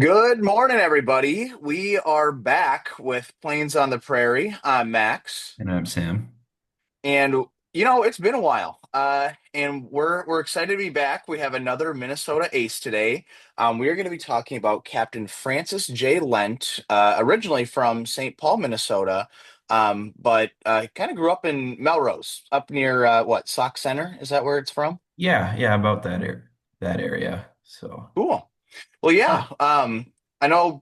Good morning, everybody. We are back with Plains on the Prairie. I'm Max, And I'm Sam. and it's been a while, and we're excited to be back. We have another Minnesota Ace today. We are going to be talking about Captain Francis J. Lent, originally from St. Paul, Minnesota, but kind of grew up in Melrose, up near Sauk Center. Is that where it's from? Yeah, about that area. So, Cool. Well, yeah. yeah. I know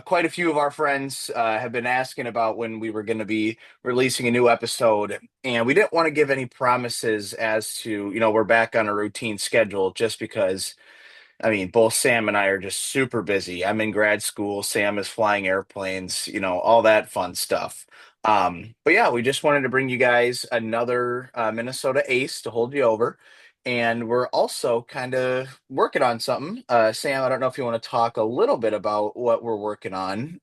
quite a few of our friends have been asking about when we were going to be releasing a new episode, and we didn't want to give any promises as to, we're back on a routine schedule just because, I mean, both Sam and I are just super busy. I'm in grad school, Sam is flying airplanes, all that fun stuff. But yeah, we just wanted to bring you guys another Minnesota Ace to hold you over. And we're also kind of working on something. Sam, I don't know if you want to talk a little bit about what we're working on.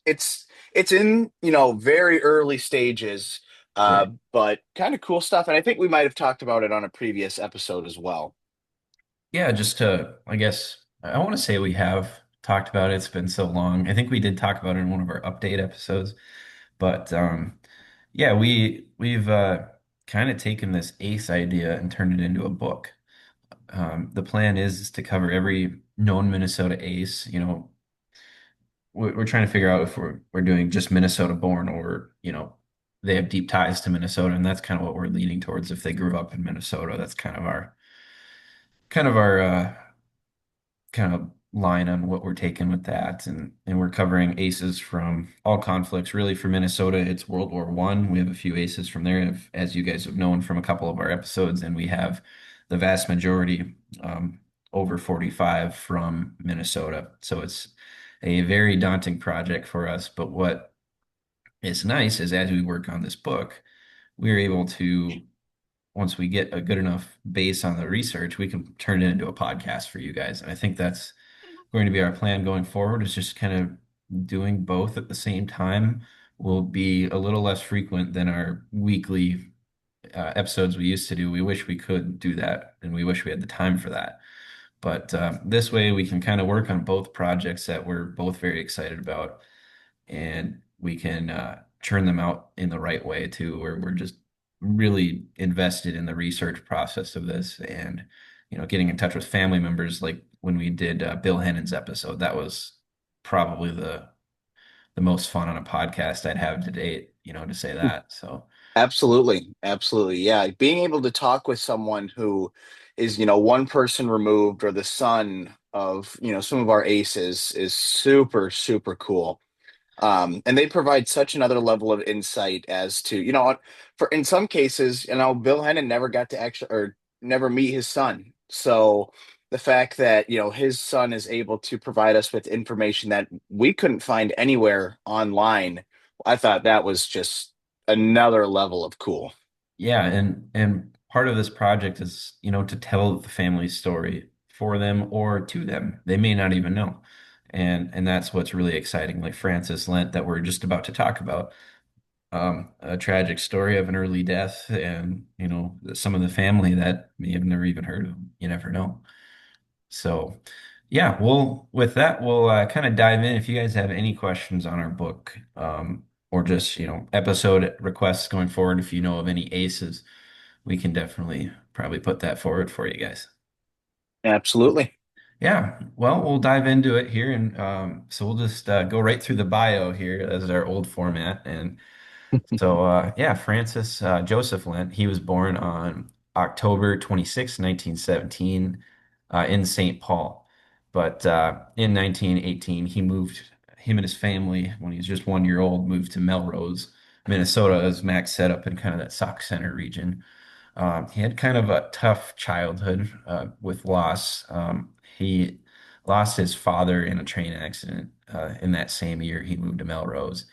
It's in, very early stages, Right. but kind of cool stuff. And I think we might have talked about it on a previous episode as well. Yeah, just to, I guess, I want to say we have talked about it. It's been so long. I think we did talk about it in one of our update episodes. But yeah, we've kind of taken this ACE idea and turned it into a book. The plan is to cover every known Minnesota ACE. We're trying to figure out if we're doing just Minnesota born or, they have deep ties to Minnesota, and that's kind of what we're leaning towards. If they grew up in Minnesota, that's kind of our kind of line on what we're taking with that. And we're covering aces from all conflicts. Really, for Minnesota, it's World War One. We have a few aces from there, as you guys have known from a couple of our episodes, and we have the vast majority, over 45, from Minnesota. So it's a very daunting project for us. But what is nice is as we work on this book, we're able to, once we get a good enough base on the research, we can turn it into a podcast for you guys. And I think that's going to be our plan going forward, is just kind of doing both at the same time. Will be a little less frequent than our weekly episodes we used to do. We wish we could do that, and we wish we had the time for that. But this way, we can kind of work on both projects that we're both very excited about, and we can churn them out in the right way too, where we're just really invested in the research process of this, and getting in touch with family members. Like when we did Bill Hennon's episode, that was probably the most fun on a podcast I'd have to date, to say that. So Absolutely. Absolutely. Yeah. Being able to talk with someone who is, one person removed or the son of, some of our aces is super, super cool. And they provide such another level of insight as to, for in some cases, Bill Hennon never got to actually or never meet his son. So the fact that, his son is able to provide us with information that we couldn't find anywhere online, I thought that was just another level of cool. yeah, and part of this project is, to tell the family's story for them or to them. They may not even know. And that's what's really exciting. Like Francis Lent, that we're just about to talk about. A tragic story of an early death, and some of the family that may have never even heard of him. You never know. So yeah, with that, we'll kind of dive in. If you guys have any questions on our book, or just episode requests going forward, if you know of any aces, we can definitely probably put that forward for you guys. Absolutely. Yeah, well, we'll dive into it here, and so we'll just go right through the bio here as our old format. And so, yeah, Francis Joseph Lent, he was born on October 26, 1917, in St. Paul. But in 1918, him and his family, when he was just 1 year old, moved to Melrose, Minnesota, as Max set up in kind of that Sauk Center region. He had kind of a tough childhood with loss. He lost his father in a train accident in that same year he moved to Melrose,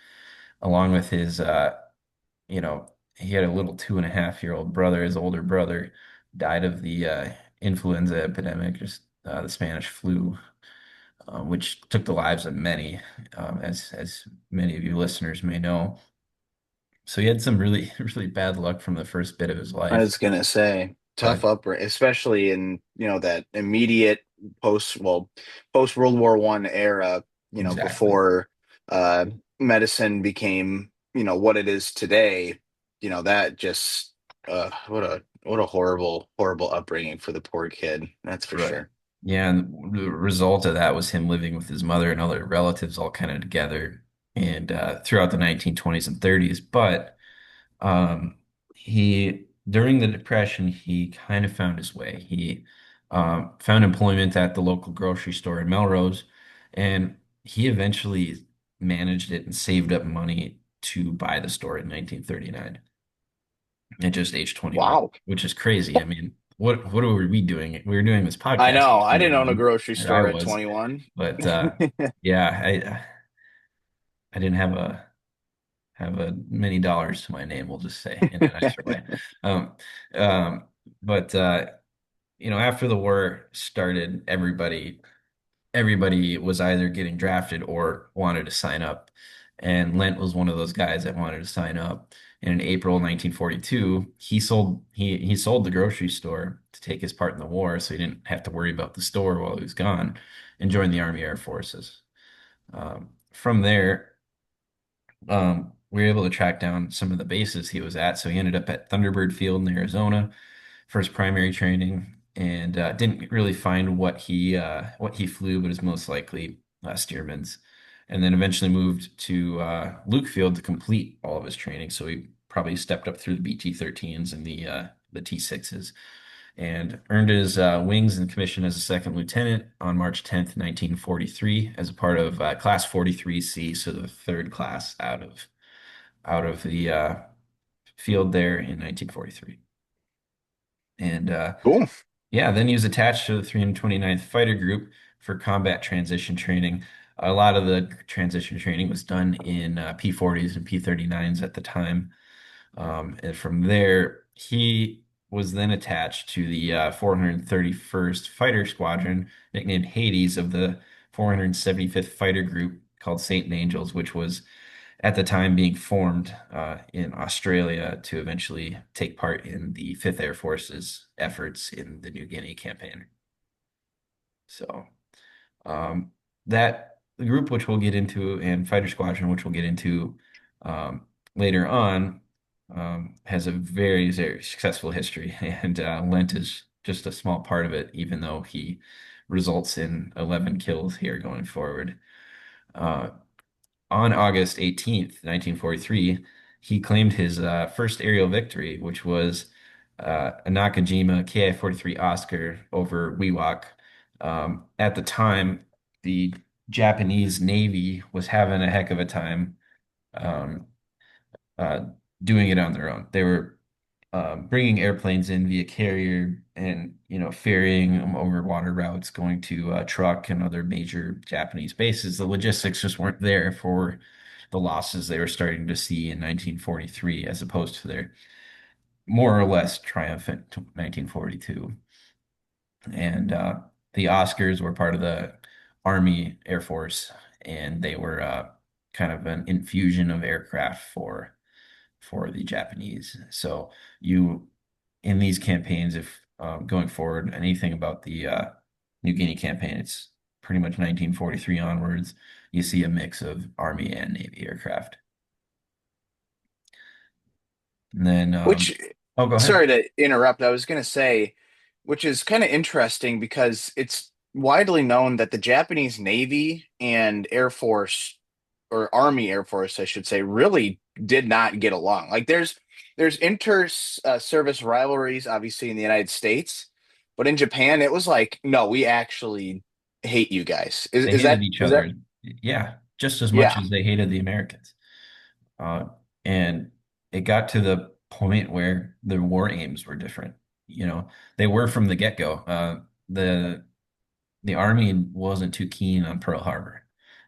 along with his he had a little 2.5-year-old brother. His older brother died of the influenza epidemic, just the Spanish flu, which took the lives of many, as many of you listeners may know. So he had some really, really bad luck from the first bit of his I life. was gonna say. tough But upbringing, especially in, that immediate post World War One era, exactly. before uh medicine became, what it is today. That just what a horrible upbringing for the poor kid. That's for Right. sure. Yeah, and the result of that was him living with his mother and other relatives all kind of together and throughout the 1920s and 30s. But he, during the Depression, he kind of found his way. He found employment at the local grocery store in Melrose, and he eventually managed it and saved up money to buy the store in 1939 at just age 21, Wow. which is crazy. I mean, what were we doing? We were doing this I podcast know. age I didn't own a 21, grocery or I store at was, 21. but yeah, I didn't have a many dollars to my name, we'll just say in a nicer way. Um, um, but after the war started, everybody was either getting drafted or wanted to sign up. And Lent was one of those guys that wanted to sign up. And in April 1942, he sold the grocery store to take his part in the war, so he didn't have to worry about the store while he was gone, and joined the Army Air Forces. From there, we were able to track down some of the bases he was at. So he ended up at Thunderbird Field in Arizona for his primary training, and didn't really find what he flew, but is most likely Stearman's. And then eventually moved to Luke Field to complete all of his training. So he probably stepped up through the BT-13s and the T-6s, and earned his wings and commission as a second lieutenant on March 10th, 1943, as a part of Class 43C, so the third class out of the field there in 1943. And Cool. yeah, then he was attached to the 329th Fighter Group for combat transition training. A lot of the transition training was done in P-40s and P-39s at the time. And from there, he was then attached to the 431st Fighter Squadron, nicknamed Hades, of the 475th Fighter Group, called Saint Angels, which was at the time being formed in Australia to eventually take part in the 5th Air Force's efforts in the New Guinea campaign. So um, that group, which we'll get into, and Fighter Squadron, which we'll get into later on, has a very, very successful history, and Lent is just a small part of it, even though he results in 11 kills here going forward. Uh, on August 18th, 1943, he claimed his first aerial victory, which was a Nakajima Ki-43 Oscar over Wewak. At the time, the Japanese Navy was having a heck of a time um, uh, doing it on their own. They were bringing airplanes in via carrier and ferrying them over water routes, going to Truk and other major Japanese bases. The logistics just weren't there for the losses they were starting to see in 1943, as opposed to their more or less triumphant 1942. And the Oscars were part of the Army Air Force, and they were kind of an infusion of aircraft for the Japanese. So you in these campaigns, if going forward, anything about the New Guinea campaign, it's pretty much 1943 onwards. You see a mix of Army and Navy aircraft. And then, Which, oh, go ahead. sorry to interrupt. I was going to say, which is kind of interesting because it's widely known that the Japanese Navy and Air Force, or Army Air Force, I should say, really did not get along. Like there's inter service rivalries, obviously in the United States, but in Japan, it was like, no, we actually hate you guys. Is They is hated that each is that? other, yeah, just as much Yeah. as they hated the Americans. Uh, and it got to the point where their war aims were different. They were from the get-go. The Army wasn't too keen on Pearl Harbor.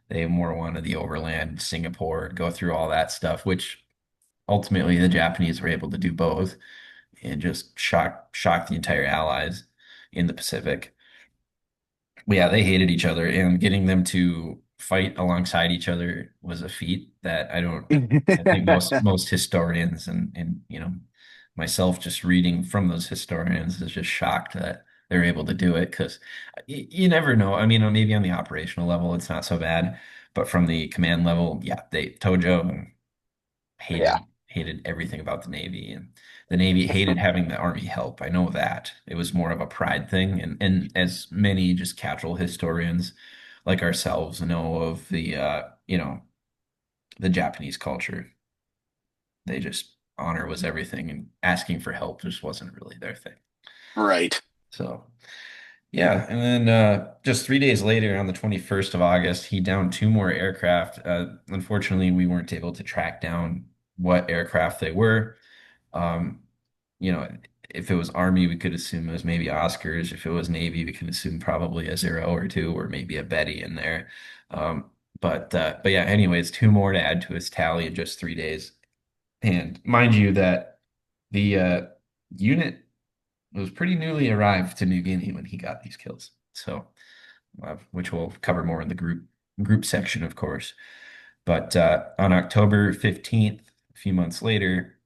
They more wanted the overland, Singapore, go through all that stuff, which ultimately the Japanese were able to do both and just shock the entire Allies in the Pacific. But yeah, they hated each other, and getting them to fight alongside each other was a feat that I think most historians and myself just reading from those historians is just shocked that they're able to do it because you never know. I mean, maybe on the operational level, it's not so bad, but from the command level, yeah, they Tojo Yeah. hated everything about the Navy, and the Navy hated having the Army help. I know that. It was more of a pride thing, and as many just casual historians like ourselves know of the the Japanese culture, they just honor was everything, and asking for help just wasn't really their thing. Right. So yeah, and then just 3 days later, on the 21st of August, he downed two more aircraft. Unfortunately, we weren't able to track down what aircraft they were. Um, you know, if it was Army, we could assume it was maybe Oscars. If it was Navy, we could assume probably a zero or two, or maybe a Betty in there. Um, but yeah, anyways, two more to add to his tally in just 3 days. And mind you that the unit was pretty newly arrived to New Guinea when he got these kills. So, which we'll cover more in the group section, of course. But on October 15th, a few months later,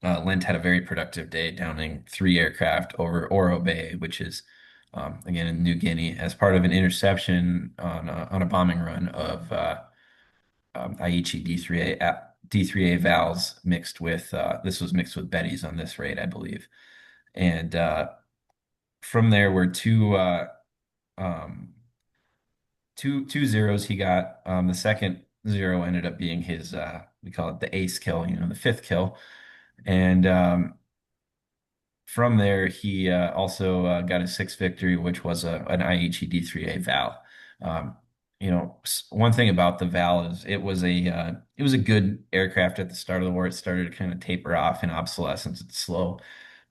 Lent had a very productive day, downing three aircraft over Oro Bay, which is again in New Guinea, as part of an interception on a bombing run of Aichi D3A Vals mixed with this was mixed with Betty's on this raid, I believe. And from there were um, two zeros he got. The second zero ended up being his we call it the ace kill, the fifth kill. And from there, he also got a sixth victory, which was an IHE D3A Val. Um, one thing about the Val is it was a good aircraft at the start of the war. It started to kind of taper off in obsolescence. It's slow,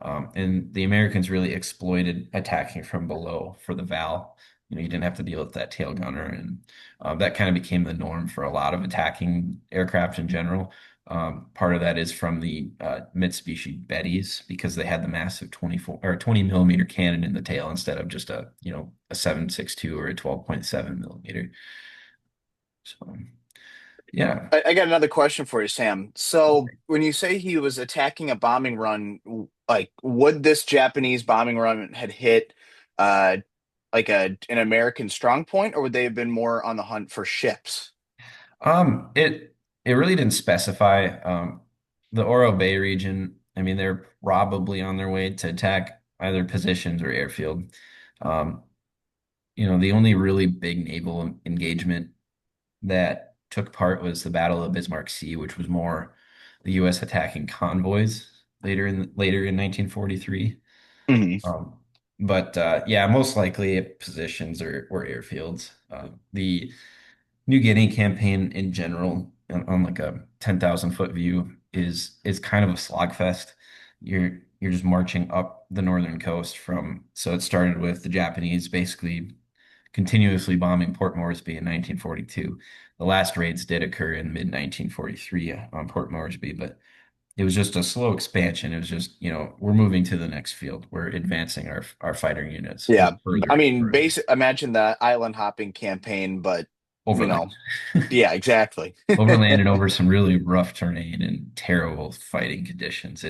and the Americans really exploited attacking from below for the Val. You didn't have to deal with that tail gunner, and that kind of became the norm for a lot of attacking aircraft in general. Part of that is from the Mitsubishi Bettys because they had the massive 24 or 20 millimeter cannon in the tail instead of just a 7.62 or a 12.7 millimeter. So yeah. I got another question for you, Sam. So, when you say he was attacking a bombing run, like, would this Japanese bombing run had hit uh like an American strong point, or would they have been more on the hunt for ships? It really didn't specify the Oro Bay region. I mean, they're probably on their way to attack either positions or airfield. Um, the only really big naval engagement that took part was the Battle of Bismarck Sea, which was more the U.S. attacking convoys later in 1943. Hmm. Um, but yeah, most likely positions or airfields. The New Guinea campaign in general, on like a 10,000 foot view, is kind of a slogfest. You're just marching up the northern coast so it started with the Japanese basically continuously bombing Port Moresby in 1942. The last raids did occur in mid 1943 on Port Moresby, but it was just a slow expansion. It was just, we're moving to the next field. We're advancing our fighter units a Yeah, little further I and mean, further imagine the island hopping campaign, but you know, overland. yeah, exactly. Overlanded over some really rough terrain and terrible fighting conditions.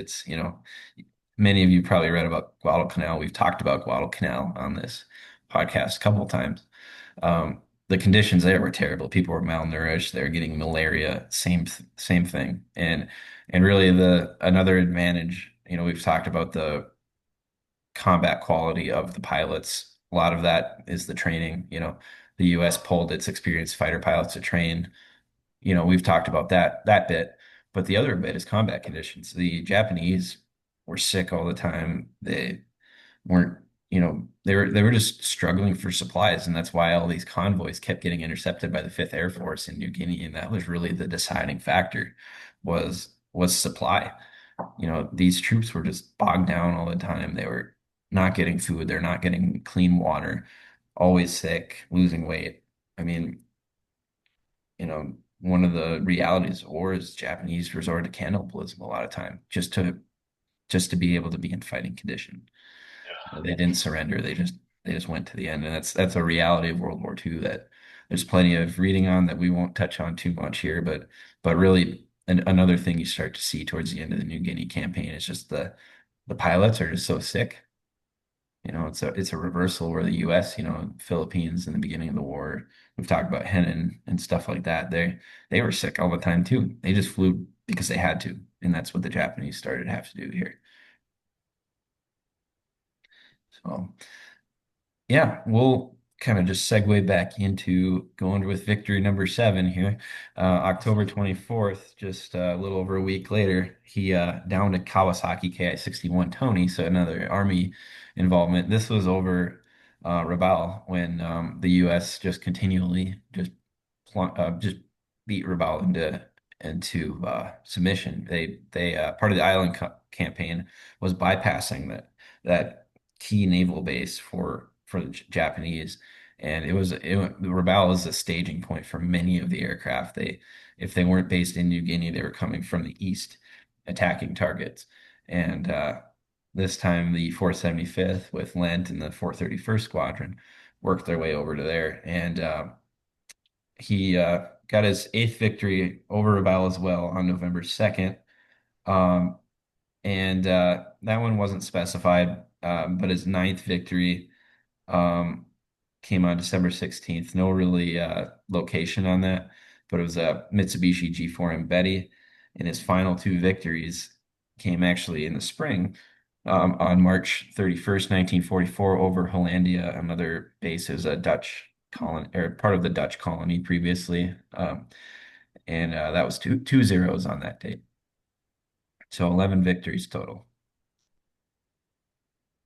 Many of you probably read about Guadalcanal. We've talked about Guadalcanal on this podcast a couple of times. The conditions there were terrible. People were malnourished. They were getting malaria. Same thing. And really the another advantage, we've talked about the combat quality of the pilots. A lot of that is the training. The U.S. pulled its experienced fighter pilots to train. We've talked about that bit, but the other bit is combat conditions. The Japanese were sick all the time. They weren't, they were just struggling for supplies, and that's why all these convoys kept getting intercepted by the Fifth Air Force in New Guinea, and that was really the deciding factor was supply. These troops were just bogged down all the time. They were not getting food, they're not getting clean water, always sick, losing weight. I mean, one of the realities of war is Japanese resort to cannibalism a lot of time just to be able to be in fighting condition. They didn't surrender. They just went to the end, and that's a reality of World War II that there's plenty of reading on that we won't touch on too much here. But really, another thing you start to see towards the end of the New Guinea campaign is just the pilots are just so sick. It's a reversal where the U.S., Philippines in the beginning of the war, we've talked about Henan and stuff like that. They were sick all the time too. They just flew because they had to, and that's what the Japanese started to have to do here. So yeah, we'll kind of just segue back into going with victory number seven here. October 24th, just a little over a week later, he downed a Kawasaki Ki-61 Tony, so another Army involvement. This was over Rabaul when the U.S. just continually just beat Rabaul into submission. They part of the island campaign was bypassing that key naval base for the Japanese, and the Rabaul was a staging point for many of the aircraft. If they weren't based in New Guinea, they were coming from the east, attacking targets. And this time, the 475th with Lent and the 431st Squadron worked their way over to there, and he got his eighth victory over Rabaul as well on November 2nd. Um, and that one wasn't specified, but his ninth victory um, came on December 16th. No really location on that, but it was a Mitsubishi G4M Betty. And his final two victories came actually in the spring on March 31st, 1944, over Hollandia, another base. It was a Dutch colony, or part of the Dutch colony previously. And that was two zeros on that date. So 11 victories total.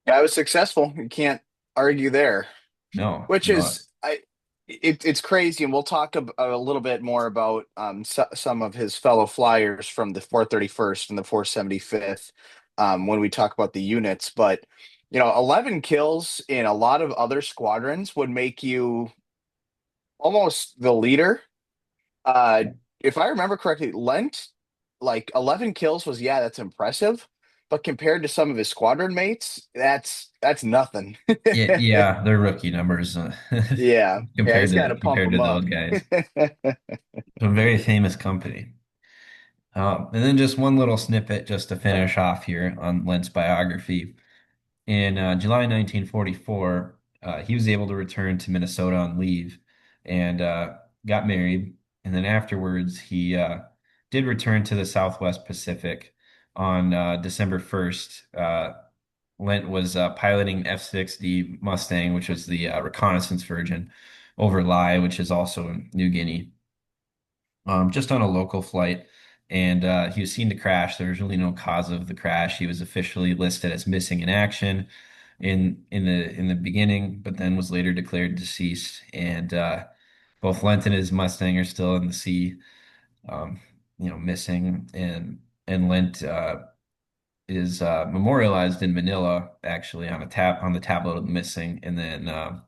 Yeah, I was successful. You can't argue there. No, Which no. is it's crazy, and we'll talk a little bit more about some of his fellow flyers from the 431st and the 475th when we talk about the units. But 11 kills in a lot of other squadrons would make you almost the leader. Uh, if I remember correctly, Lent, like 11 kills was, yeah, that's impressive, but compared to some of his squadron mates, that's nothing. Yeah, yeah, they're rookie numbers Yeah, yeah, compared he's got to to pump compared to them up. those guys. A very famous company. And then just one little snippet just to finish off here on Lent's biography. In July 1944, he was able to return to Minnesota on leave and got married. And then afterwards, he did return to the Southwest Pacific on December 1st. Lent was piloting F-60 Mustang, which was the reconnaissance version, over Lai, which is also in New Guinea, just on a local flight. And he was seen to crash. There was really no cause of the crash. He was officially listed as missing in action in the beginning, but then was later declared deceased. And both Lent and his Mustang are still in the sea, um, missing. And Lent is memorialized in Manila, actually on the tablet of the missing, and then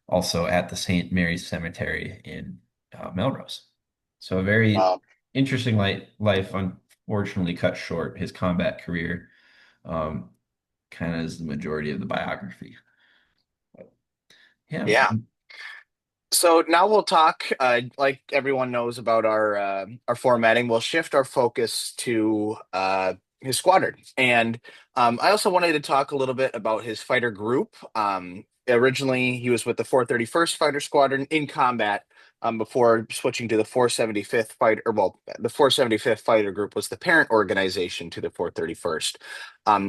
also at the St. Mary's Cemetery in Melrose. So a very Um, interesting life, unfortunately cut short. His combat career um, kind of is the majority of the biography. Yeah, yeah. So now we'll talk, like everyone knows about our formatting. We'll shift our focus to his squadron, and I also wanted to talk a little bit about his fighter group. Originally, he was with the 431st Fighter Squadron in combat before switching to the 475th Fighter. Well, the 475th Fighter Group was the parent organization to the 431st.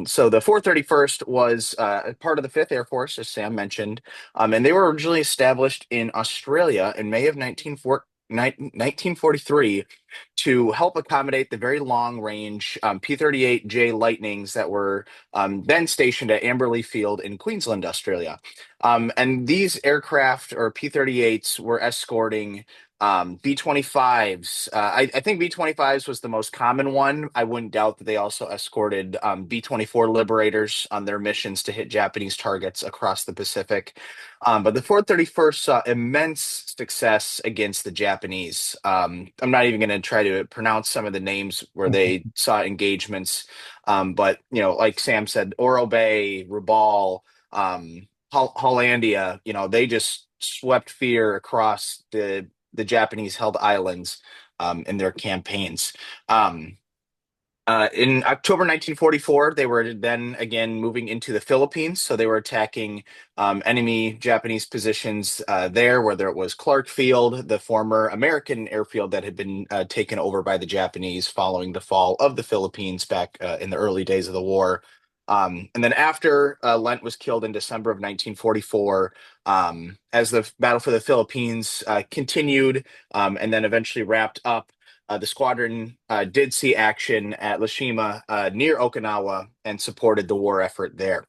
So the 431st was part of the 5th Air Force, as Sam mentioned. And they were originally established in Australia in May of 1943 to help accommodate the very long range P-38J Lightnings that were then stationed at Amberley Field in Queensland, Australia. And these aircraft or P-38s were escorting B-25s. I think B-25s was the most common one. I wouldn't doubt that they also escorted B-24 Liberators on their missions to hit Japanese targets across the Pacific. But the 431st saw immense success against the Japanese. I'm not even going to try to pronounce some of the names where they saw engagements. But, like Sam said, Oro Bay, Rabaul, Hollandia, they just swept fear across the Japanese held islands. in their campaigns. Um, in October 1944, they were then again moving into the Philippines. So they were attacking enemy Japanese positions there, whether it was Clark Field, the former American airfield that had been taken over by the Japanese following the fall of the Philippines back in the early days of the war. And then after Lent was killed in December of 1944, as the battle for the Philippines continued and then eventually wrapped up, the squadron did see action at Lashima near Okinawa and supported the war effort there.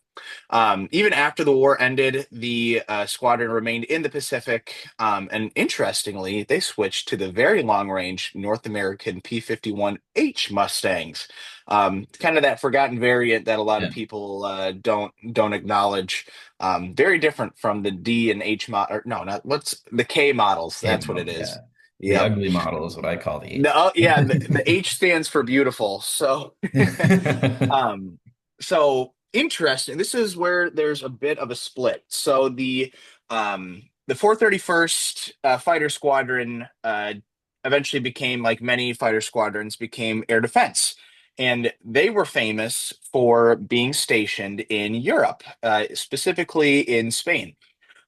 Even after the war ended, the squadron remained in the Pacific, and interestingly, they switched to the very long-range North American P-51H Mustangs. Kind of that forgotten variant that a lot of Yeah. people don't acknowledge. Very different from the D and H model. No, not what's the K models. K That's what model, it is. yeah. The Yep. ugly model is what I call the No, H. oh, yeah, the H stands for beautiful. So, um, so interesting. This is where there's a bit of a split. So the 431st Fighter Squadron eventually became, like many fighter squadrons, became air defense. And they were famous for being stationed in Europe, specifically in Spain.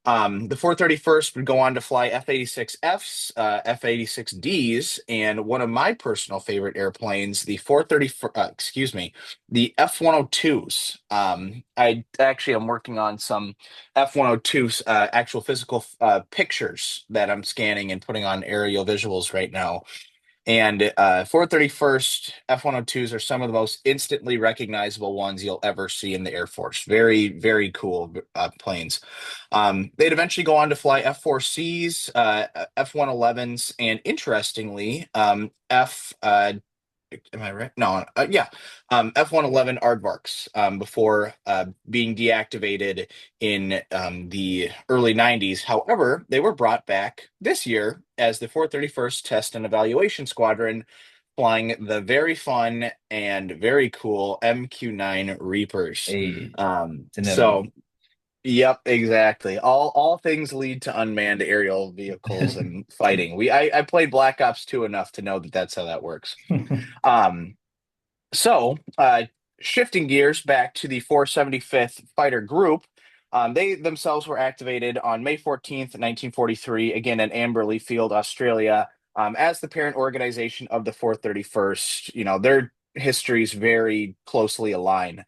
The 431st would go on to fly F-86Fs, F-86Ds, and one of my personal favorite airplanes, the 430, excuse me, the F-102s. I actually am working on some F-102s, actual physical pictures that I'm scanning and putting on aerial visuals right now. And 431st F-102s are some of the most instantly recognizable ones you'll ever see in the Air Force. Very, very cool planes. They'd eventually go on to fly F-4Cs, F-111s, and interestingly, am I right? No, yeah, F-111 aardvarks before being deactivated in the early 90s. However, they were brought back this year as the 431st Test and Evaluation Squadron, flying the very fun and very cool MQ-9 Reapers. Hey, it's So inevitable. yep, exactly. All things lead to unmanned aerial vehicles and fighting. I played Black Ops 2 enough to know that that's how that works. Um, so, shifting gears back to the 475th Fighter Group, they themselves were activated on May 14th, 1943, again at Amberley Field, Australia, as the parent organization of the 431st. You know, their histories very closely align.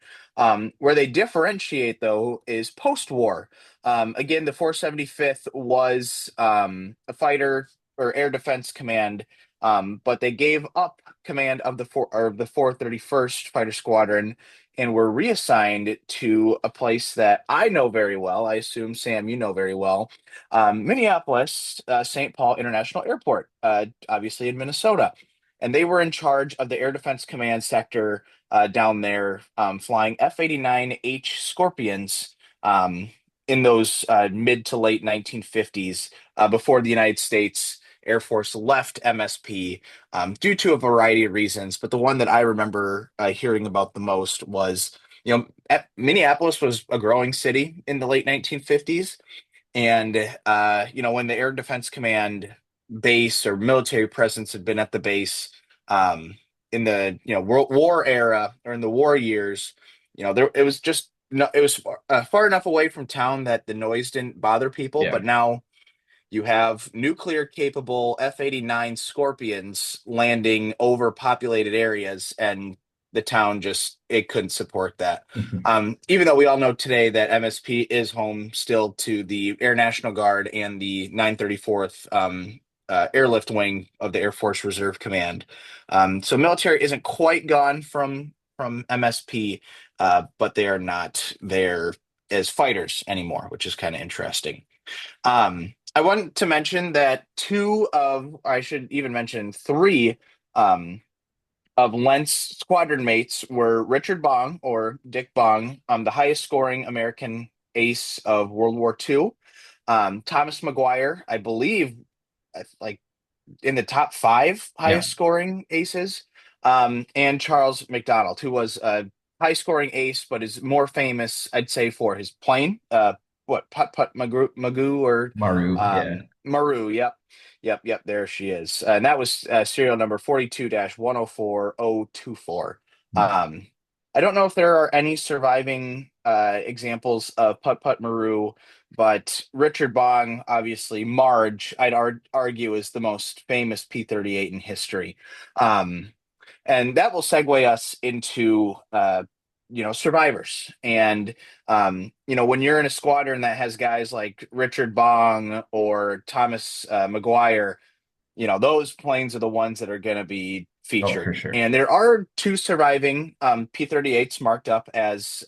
Where they differentiate, though, is post-war. Again, the 475th was a fighter or air defense command, but they gave up command of the 431st Fighter Squadron and were reassigned to a place that I know very well. I assume, Sam, you know very well. Minneapolis, St. Paul International Airport, obviously in Minnesota. And they were in charge of the Air Defense Command sector down there, flying F-89H Scorpions in those mid to late 1950s, before the United States Air Force left MSP due to a variety of reasons. But the one that I remember hearing about the most was, Minneapolis was a growing city in the late 1950s. And, when the Air Defense Command base or military presence had been at the base in the, World War era or in the war years, there it was just no, it was far enough away from town that the noise didn't bother people. Yeah. But now you have nuclear capable F-89 Scorpions landing over populated areas, and the town just it couldn't support that. Even though we all know today that MSP is home still to the Air National Guard and the 934th Airlift Wing of the Air Force Reserve Command. So military isn't quite gone from MSP, but they are not there as fighters anymore, which is kind of interesting. I want to mention that I should even mention three um, of Lent's squadron mates were Richard Bong, or Dick Bong, the highest scoring American ace of World War II. Thomas McGuire, I believe, like in the top five Yeah. highest scoring aces, and Charles McDonald, who was a high scoring ace, but is more famous, I'd say, for his plane. What Putt Putt Magoo or Maru, yeah. Maru, yep. Yep, yep, there she is. And that was serial number 42-104024. Um, I don't know if there are any surviving examples of Putt Putt Maru, but Richard Bong, obviously, Marge, I'd argue is the most famous P-38 in history. Um, and that will segue us into survivors. And when you're in a squadron that has guys like Richard Bong or Thomas McGuire, those planes are the ones that are going to be Oh, for featured. sure. And there are two surviving P-38s marked up as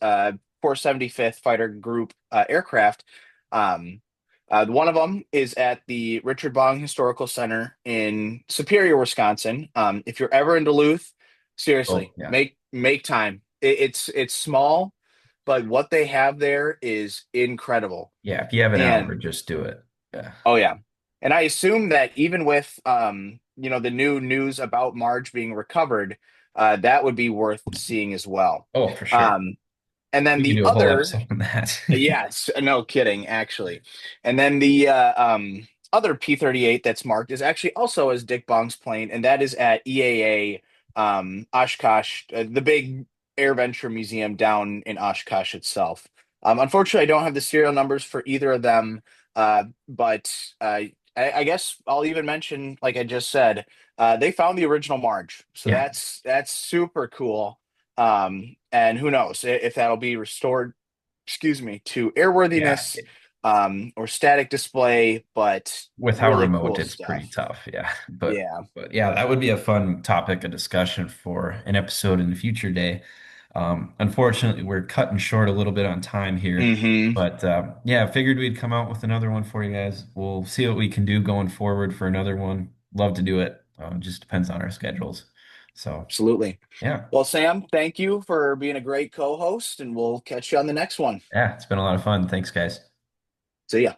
475th Fighter Group aircraft. Um, one of them is at the Richard Bong Historical Center in Superior, Wisconsin. If you're ever in Duluth, Oh, seriously, yeah. make time. It's small, but what they have there is incredible. Yeah, if you have an hour, And just do it. Yeah. oh yeah. And I assume that even with the new news about Marge being recovered, that would be worth seeing as well. Oh, for sure. Um, and then We can the do a whole other, episode on that. yes, no kidding, actually. And then the other P-38 that's marked is actually also as Dick Bong's plane, and that is at EAA Oshkosh, the big air venture museum down in Oshkosh itself. Unfortunately, I don't have the serial numbers for either of them, but I guess I'll even mention, like I just said, they found the original Marge, so Yeah. that's super cool. And who knows if that'll be restored, excuse me, to Yeah. airworthiness or static display, but With how really remote, cool it's pretty stuff. tough. Yeah. Yeah. But yeah, that would be a fun topic of discussion for an episode in the future day. Unfortunately, we're cutting short a little bit on time here. Hmm. But yeah, I figured we'd come out with another one for you guys. We'll see what we can do going forward for another one. Love to do it. Just depends on our schedules. So Absolutely. yeah. Well, Sam, thank you for being a great co-host, and we'll catch you on the next one. Yeah, it's been a lot of fun. Thanks, guys. See ya.